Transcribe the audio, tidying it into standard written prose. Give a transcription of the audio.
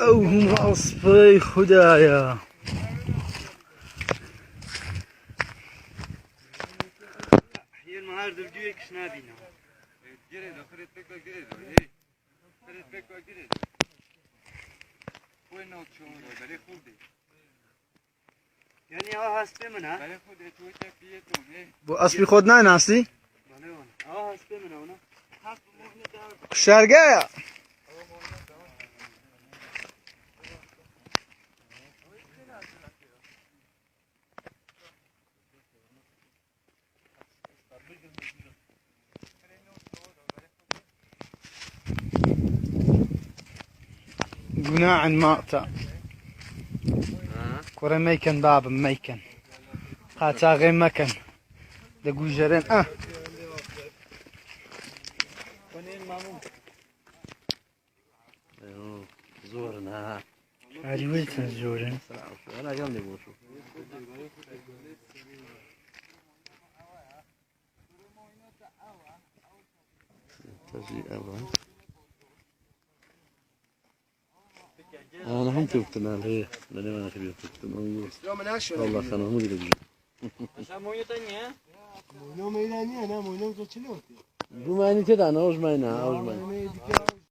او هم اصفي خدايا حين ما هرد بديك شنابينا جريدو خريط بكو جريدو خريط بكو جريدو وين نوت شو بلي خودي يعني اه هسته منها بلي خودي تويتا فيتون بو اصفي خود نه ناسي اه هسته منها هنا شرقايا قناع ماء كورا ميكن باب ميكن قاتا غير مكن دقو جرين زورنا هاري ويلتن زورين انا جنبي بوشو تجي ابا انا هم تبتنا ليه لاني ما نخبي تبتنا والله خانوا هم اللي بيجوا بما اني كده انا اوج ماينا